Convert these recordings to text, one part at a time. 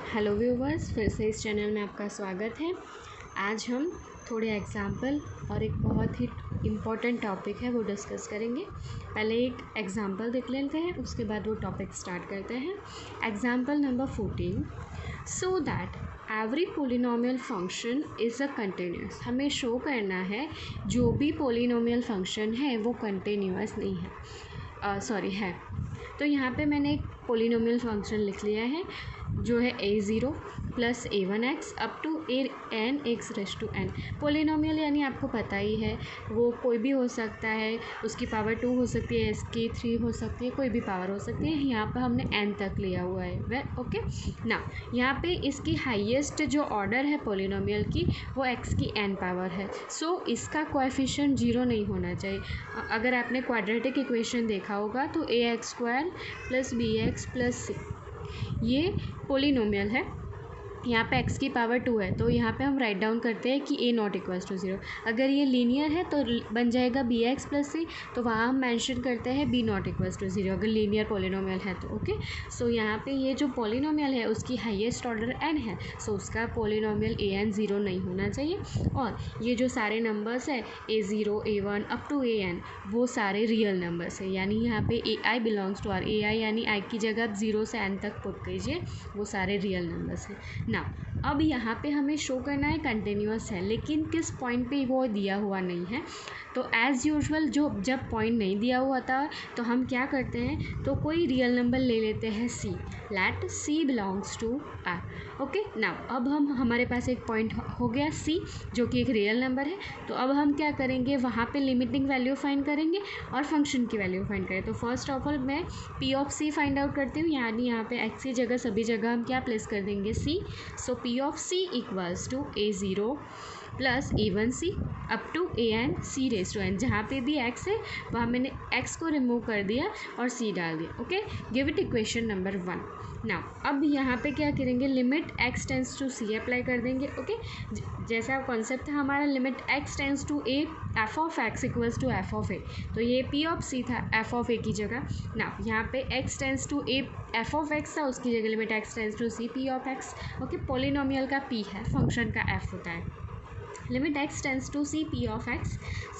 Hello viewers, फिर से इस चैनल में आपका स्वागत है। आज हम थोड़े एग्जाम्पल और एक बहुत ही इम्पोर्टेंट टॉपिक है वो डिस्कस करेंगे। पहले एक एग्जाम्पल देख लेते हैं, उसके बाद वो टॉपिक स्टार्ट करते हैं। Example number 14, so that every polynomial function is a continuous. हमें शो करना है जो भी पोलिनोमियल फंक्शन है वो कंटिन्यूस नहीं है, है। तो यहाँ पे मैंने एक पोलिनोमियल फंक्शन लिख लिया है जो है a0 plus a1x up to an(x)n। Polynomial यानी आपको पता ही है वो कोई भी हो सकता है, उसकी पावर 2 हो सकती है, इसकी 3 हो सकती है, कोई भी पावर हो सकती है। यहाँ पर हमने n तक लिया हुआ है ओके ना। यहाँ पे इसकी हाईएस्ट जो ऑर्डर है पोलिनोमियल की वो x की n पावर है। सो इसका कोएफिशिएंट 0 नहीं होना चाहिए। अगर आपने क्वाड्रेटिक इक्वेशन देखा होगा तो ax² plus bx plus c ये पोलिनोमियल है। यहाँ पे x की पावर 2 है, तो यहाँ पे हम राइट डाउन करते हैं कि a नॉट इक्वल्स टू 0। अगर ये लीनियर है तो बन जाएगा bx प्लस c, तो वहाँ हम मेंशन करते हैं b नॉट इक्वल्स टू 0 अगर लीनियर पोलिनोमियल है तो ओके। सो यहाँ पे ये जो पोलिनोमियल है उसकी हाईएस्ट ऑर्डर n है, सो उसका पोलिनोमियल an 0 नहीं होना चाहिए। और ये जो सारे नंबर्स है a0 a1 up to an वो सारे रियल नंबर्स है, यानी यहाँ पे ai belongs to r। ai यानी i की जगह आप 0 से n तक पुट कीजिए, वो सारे रियल नंबर्स हैं ना। अब यहाँ पे हमें शो करना है कंटिन्यूस है, लेकिन किस पॉइंट पे वो दिया हुआ नहीं है। तो एज़ यूजुअल जब पॉइंट नहीं दिया हुआ था तो हम क्या करते हैं, तो कोई रियल नंबर ले लेते हैं c, let c belongs to r। Okay ना, अब हमारे पास एक पॉइंट हो गया c जो कि एक रियल नंबर है। तो अब हम क्या करेंगे, वहाँ पे लिमिटिंग वैल्यू फाइंड करेंगे और फंक्शन की वैल्यू फाइंड करें। तो फर्स्ट ऑफ ऑल मैं p of c find out करती हूँ, यानी यहाँ पे x की जगह सभी जगह हम क्या प्लेस कर देंगे c। So p of c equals to a0 plus a1c up to an c raise to n। जहाँ पे भी x है वहाँ मैंने x को रिमूव कर दिया और c डाल दिया। Okay, give it equation number 1। Now अब यहाँ पे क्या करेंगे, limit x tends to c apply कर देंगे। ओके, जैसा कॉन्सेप्ट था हमारा limit x tends to a f of x equals to f of a, तो ये p ऑफ c था f ऑफ a की जगह। नाउ यहाँ पे x tends to a f of x था, उसकी जगह limit x tends to c p of x। Okay, polynomial का p है, फंक्शन का f होता है। Limit x tends to c p of x,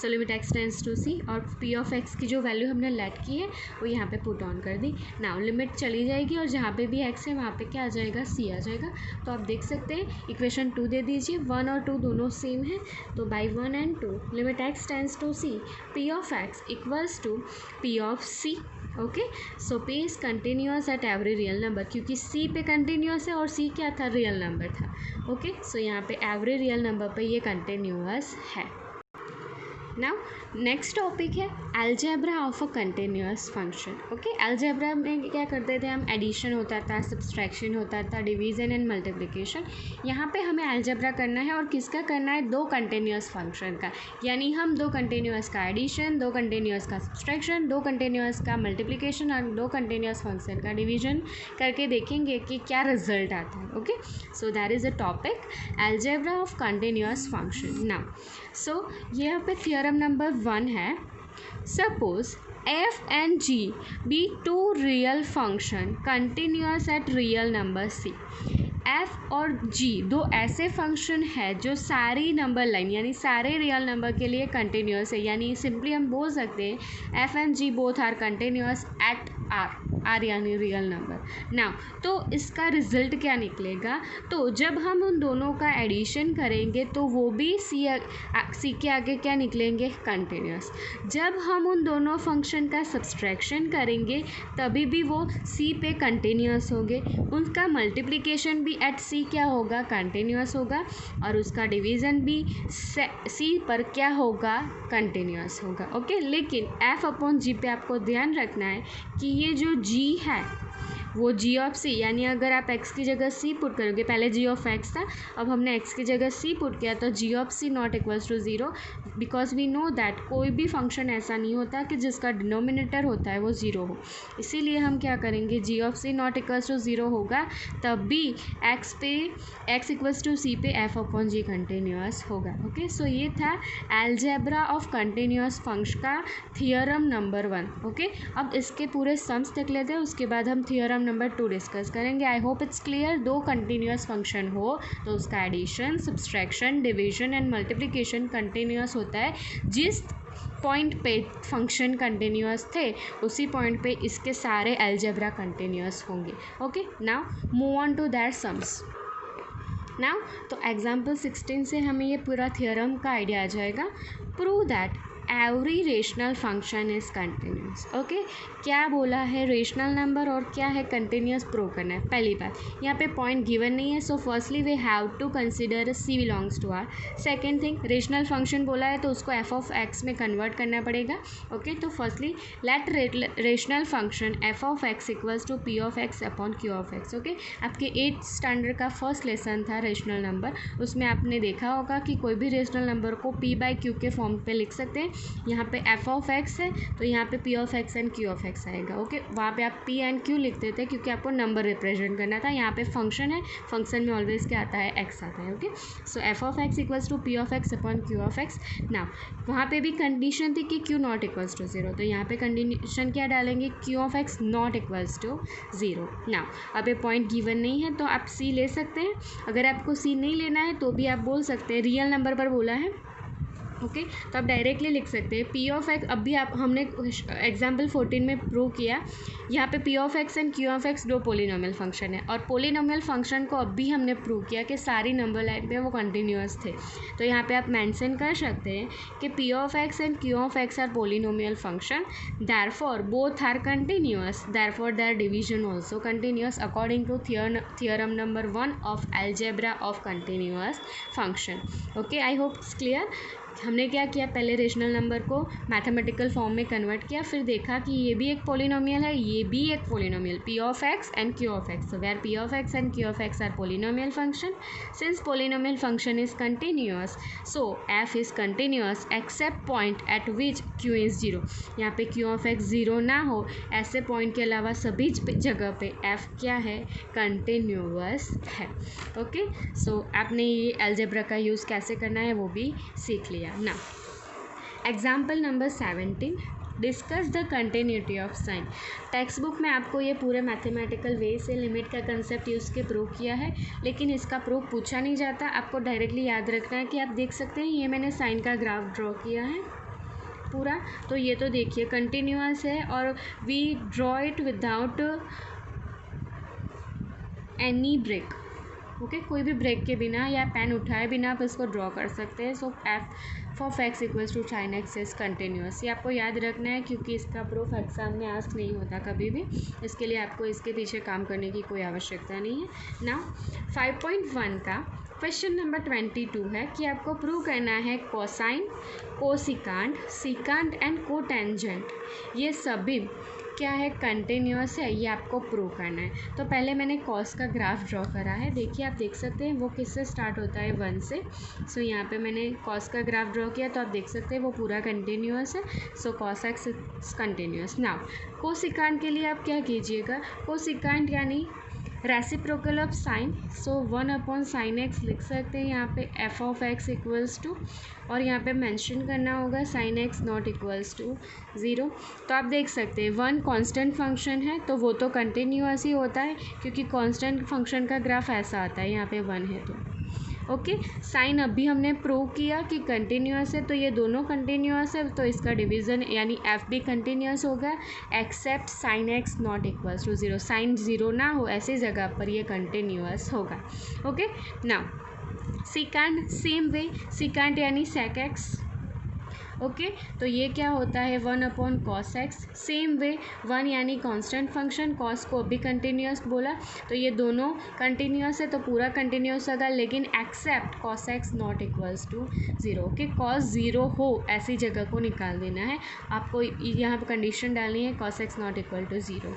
so limit x tends to c और p of x की जो वैल्यू हमने late की है वो यहाँ पे पुट ऑन कर दी। नाउ लिमिट चली जाएगी और जहाँ पे भी x है वहाँ पे क्या आ जाएगा, c आ जाएगा। तो आप देख सकते हैं इक्वेशन 2 दे दीजिए, 1 और 2 दोनों सेम है, तो by 1 and 2 limit x tends to c p of x equals to p of c। Okay, so p is continuous at every real number, क्योंकि c पे कंटिन्यूस है और c क्या था, रियल नंबर था। ओके, सो यहाँ पे every real number पे ये कंटिन्यूस है। नाउ नेक्स्ट टॉपिक है algebra of a continuous function. Okay, algebra में क्या करते थे हम, एडिशन होता था, सब्सट्रैक्शन होता था, डिवीज़न एंड मल्टीप्लिकेशन। यहाँ पे हमें अलजेब्रा करना है और किसका करना है, दो कंटिन्यूस फंक्शन का, यानी हम दो कंटिन्यूस का एडिशन, दो कंटिन्यूस का सब्सट्रैक्शन, दो कंटिन्यूस का मल्टीप्लिकेशन और दो कंटिन्यूस फंक्शन का डिवीजन करके देखेंगे कि क्या रिजल्ट आता है। Okay, so that is a topic algebra of continuous function. Now so यहाँ पे थियरम नंबर 1 है, suppose f and g be two real function continuous at real number c। f और g दो ऐसे फंक्शन है जो सारी नंबर लाइन यानी सारे रियल नंबर के लिए कंटिन्यूस है, यानी सिंपली हम बोल सकते हैं f and g both are continuous at r यानी रियल नंबर। नाउ तो इसका रिजल्ट क्या निकलेगा, तो जब हम उन दोनों का एडिशन करेंगे तो वो भी c के आगे क्या निकलेंगे, कंटिन्यूस। जब हम उन दोनों फंक्शन का सब्सट्रैक्शन करेंगे तभी भी वो c पे कंटिन्यूस होंगे, उनका मल्टीप्लिकेशन भी एट c क्या होगा, कंटिन्यूस होगा, और उसका डिवीज़न भी c पर क्या होगा, कंटिन्यूस होगा। ओके, लेकिन f अपॉन g पे आपको ध्यान रखना है कि ये जो g है वो g ऑफ c, यानी अगर आप x की जगह c पुट करोगे, पहले g ऑफ x था, अब हमने x की जगह c पुट किया, तो g of c not equals to 0, because we know that कोई भी फंक्शन ऐसा नहीं होता कि जिसका डिनोमिनेटर होता है वो 0 हो। इसीलिए हम क्या करेंगे, g of c not equals to 0 होगा तब भी x इक्वल्स टू c पे f अपॉन g कंटिन्यूस होगा। ओके, सो ये था अलजेब्रा ऑफ कंटिन्यूस फंक्शन का थियरम नंबर 1। ओके, अब इसके पूरे सम्स देख लेते हैं, उसके बाद हम थियरम थ्योरम नंबर 2 डिस्कस करेंगे। I hope it's clear. दो कंटिन्यूस फंक्शन हो तो उसका addition, subtraction, division and multiplication continuous होता है। जिस पॉइंट पे फंक्शन कंटिन्यूस थे उसी पॉइंट पे इसके सारे अलजेब्रा कंटिन्यूस होंगे। Okay, now move on to that sums. Now तो एग्जाम्पल 16 से हमें ये पूरा थ्योरम का आइडिया आ जाएगा। Prove that every rational function is continuous. Okay, क्या बोला है, रेशनल नंबर और क्या है कंटिन्यूस प्रूव करना है। पहली बात, यहाँ पे पॉइंट गिवन नहीं है, so firstly we have to consider C belongs to R. Second thing, rational function बोला है तो उसको एफ ऑफ एक्स में कन्वर्ट करना पड़ेगा। ओके, तो firstly let rational function F of x equals to P of X upon Q of X. Okay, आपके 8th standard का फर्स्ट लेसन था रेशनल नंबर, उसमें आपने देखा होगा कि कोई भी रेशनल नंबर को पी बाई क्यू के फॉर्म पे लिख सकते हैं। यहाँ पे एफ ऑफ एक्स है तो यहाँ पे P of X and Q of x आएगा। ओके, वहाँ पे आप पी एंड क्यू लिखते थे क्योंकि आपको नंबर रिप्रेजेंट करना था। यहाँ पे फंक्शन है, फंक्शन में ऑलवेज क्या आता है, एक्स आता है। Okay, so F of x equals to P of X upon Q of X. Now वहाँ पे भी कंडीशन थी कि क्यू नॉट इक्वल्स टू 0, तो यहाँ पे कंडीशन क्या डालेंगे, Q of X not equals to 0। Now अब ये पॉइंट गिवन नहीं है तो आप सी ले सकते हैं। अगर आपको सी नहीं लेना है तो भी आप बोल सकते हैं, रियल नंबर पर बोला है। ओके, तो आप डायरेक्टली लिख सकते हैं पी ऑफ एक्स। अभी आप हमने एग्जाम्पल 14 में प्रूव किया, यहाँ पे P of X and Q of x दो पोलिनोमियल फंक्शन है, और पोलिनोमियल फंक्शन को अभी हमने प्रूव किया कि सारी नंबर लाइन पे वो कंटिन्यूअस थे। तो यहाँ पे आप मेंशन कर सकते हैं कि P of X and Q of X are polynomial function, therefore both are continuous, therefore their division also continuous according to theorem number 1 of algebra of continuous function. Okay, I hope it's clear. हमने क्या किया, पहले rational number को mathematical form में convert किया, फिर देखा कि ये भी एक पोलिनोमियल है, ये भी एक polynomial, P of X and Q of X. So where P of X and Q of X are polynomial function, since polynomial function is continuous, so F is continuous except point at which Q is 0। यहाँ पे Q of x 0 ना हो, ऐसे point के अलावा सभी जगह पे एफ क्या है, कंटिन्यूअस है। ओके, सो आपने ये अलजेब्रा का यूज़ कैसे करना है वो भी सीख लिया ना। Example number 17, discuss the continuity of sine. Text book में आपको ये पूरे मैथमेटिकल वे से लिमिट का कंसेप्ट यूज़ के प्रूव किया है, लेकिन इसका प्रूफ पूछा नहीं जाता। आपको डायरेक्टली याद रखना है कि आप देख सकते हैं ये मैंने साइन का ग्राफ ड्रॉ किया है पूरा, तो ये तो देखिए कंटिन्यूअस है और we draw it without any break. Okay, कोई भी ब्रेक के बिना या पेन उठाए बिना आप इसको ड्रॉ कर सकते हैं। So F of x equals to sine x is continuous. ये आपको याद रखना है क्योंकि इसका प्रूफ एग्जाम में आस्क नहीं होता कभी भी, इसके लिए आपको इसके पीछे काम करने की कोई आवश्यकता नहीं है ना। 5.1 का क्वेश्चन नंबर 22 है कि आपको प्रूव करना है कोसाइन, कोसिकांड, सिकांड एंड कोटेंजेंट ये सभी क्या है, कंटिन्यूअस है, ये आपको प्रूव करना है। तो पहले मैंने कॉस का ग्राफ ड्रॉ करा है, देखिए आप देख सकते हैं वो किससे स्टार्ट होता है, 1 से। सो यहाँ पे मैंने कॉस का ग्राफ ड्रॉ किया तो आप देख सकते हैं वो पूरा कंटिन्यूअस है। So cos x is continuous. Now cosecant के लिए आप क्या कीजिएगा, कोसिकांड यानी reciprocal of sine, so 1 upon sine x लिख सकते हैं यहाँ पे f of x equals to, और यहाँ पे मेंशन करना होगा sine x not equals to 0। तो आप देख सकते हैं 1 कांस्टेंट फंक्शन है तो वो तो कंटिन्यूअस ही होता है क्योंकि कांस्टेंट फंक्शन का ग्राफ ऐसा आता है, यहाँ पे 1 है तो। ओके, साइन अभी हमने प्रूव किया कि कंटिन्यूअस है, तो ये दोनों कंटिन्यूअस है तो इसका डिवीज़न यानी एफ भी कंटिन्यूअस होगा except sine x not equals to 0। Sine 0 ना हो ऐसी जगह पर ये कंटिन्यूअस होगा। Okay, now secant, same way, secant यानी सेक एक्स। ओके, तो ये क्या होता है 1 upon cos x, same way 1 यानी कांस्टेंट फंक्शन, कॉस को अभी कंटिन्यूअस बोला तो ये दोनों कंटिन्यूअस है तो पूरा कंटिन्यूअस होगा, लेकिन except cos X not equals to 0। Okay, cos 0 हो ऐसी जगह को निकाल देना है आपको, यहाँ पर कंडीशन डालनी है cos X not equal to 0।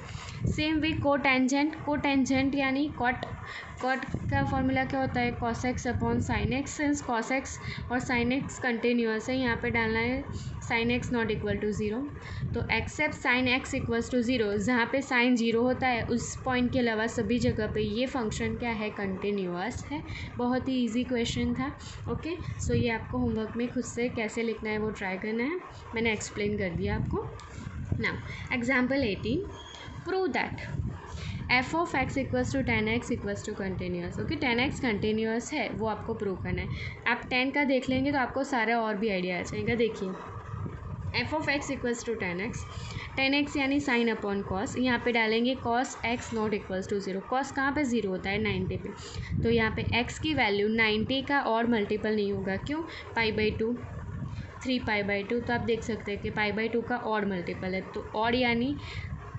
Same way cotangent, cotangent यानी कॉट का फॉर्मूला क्या होता है, cos X upon sine X. Since cos X और साइन एक्स कंटिन्यूअस है यहाँ पे डालना है sine x not equal to 0। तो except sine X equals to 0, जहाँ पे साइन 0 होता है उस पॉइंट के अलावा सभी जगह पे ये फंक्शन क्या है, कंटिन्यूअस है। बहुत ही इजी क्वेश्चन था। ओके, सो ये आपको होमवर्क में खुद से कैसे लिखना है वो ट्राई करना है, मैंने एक्सप्लेन कर दिया आपको। Now example 18, prove that F of x equals to 10x equals to continuous. Okay, 10x continuous है वो आपको प्रूव करना है। आप 10 का देख लेंगे तो आपको सारा और भी आइडिया आ जाएगा। देखिए F of x equals to 10x यानी साइन अपॉन कॉस, यहाँ पे डालेंगे cos X not equals to 0। Cos कहाँ पे 0 होता है? 90 पे। तो यहाँ पे x की वैल्यू 90 का और मल्टीपल नहीं होगा, क्यों? π/2 3π/2। तो आप देख सकते हैं कि π/2 का और मल्टीपल है, तो और यानी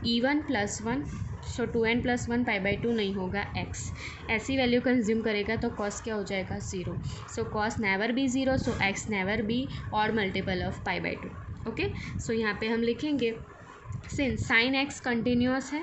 E1 + 1, सो 2n + 1 π/2 नहीं होगा x। ऐसी वैल्यू कंज्यूम करेगा तो कॉस क्या हो जाएगा? 0। So cos never be 0, so x never be और मल्टीपल ऑफ π/2। ओके, सो यहाँ पे हम लिखेंगे सिंस साइन एक्स कंटिन्यूस है,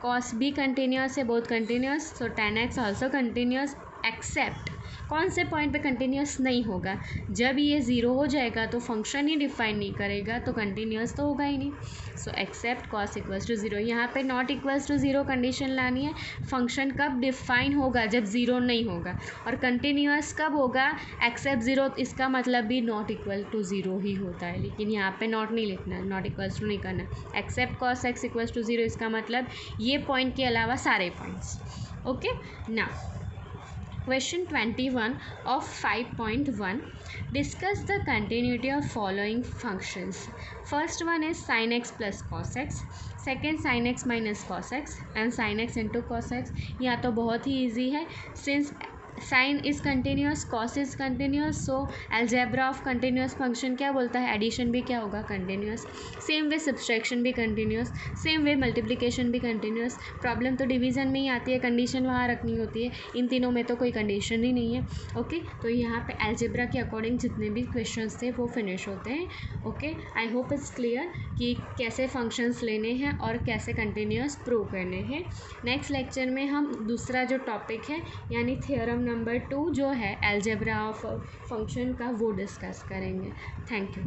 कॉस बी कंटिन्यूस है, बोथ कंटिन्यूस, सो 10x ऑल्सो कंटिन्यूस एक्सेप्ट कौन से पॉइंट पे कंटिन्यूस नहीं होगा? जब ये 0 हो जाएगा तो फंक्शन ही डिफाइन नहीं करेगा तो कंटिन्यूस तो होगा ही नहीं। So except cos equals to 0। यहाँ पे नॉट इक्वल्स टू 0 कंडीशन लानी है। फंक्शन कब डिफाइन होगा? जब 0 नहीं होगा। और कंटिन्यूस कब होगा? एक्सेप्ट 0। इसका मतलब भी नॉट इक्वल टू 0 ही होता है, लेकिन यहाँ पे नॉट नहीं लिखना है, नॉट इक्वल्स टू नहीं करना। Except cos X equals to 0 इसका मतलब ये पॉइंट के अलावा सारे पॉइंट्स। ओके, ना Question 21 of 5.1. Discuss the continuity of following functions. First one is sin x plus cos x. Second sin x minus cos x and sin x into cos x. यहाँ तो बहुत ही easy है, since sine is continuous, cos is continuous, so algebra of continuous function क्या बोलता है? Addition भी क्या होगा? कंटिन्यूस। सेम वे सब्सट्रैक्शन भी कंटिन्यूस, सेम वे मल्टीप्लिकेशन भी कंटिन्यूस। प्रॉब्लम तो डिवीज़न में ही आती है, कंडीशन वहाँ रखनी होती है। इन तीनों में तो कोई कंडीशन ही नहीं है। ओके, तो यहाँ पे अलजेब्रा के अकॉर्डिंग जितने भी क्वेश्चंस थे वो फिनिश होते हैं। Okay, I hope it's clear कि कैसे फंक्शंस लेने हैं और कैसे कंटिन्यूस प्रूव करने हैं। नेक्स्ट लेक्चर में हम दूसरा जो टॉपिक है यानी थ्योरम नंबर 2 जो है अलजेब्रा ऑफ फंक्शन का, वो डिस्कस करेंगे। Thank you.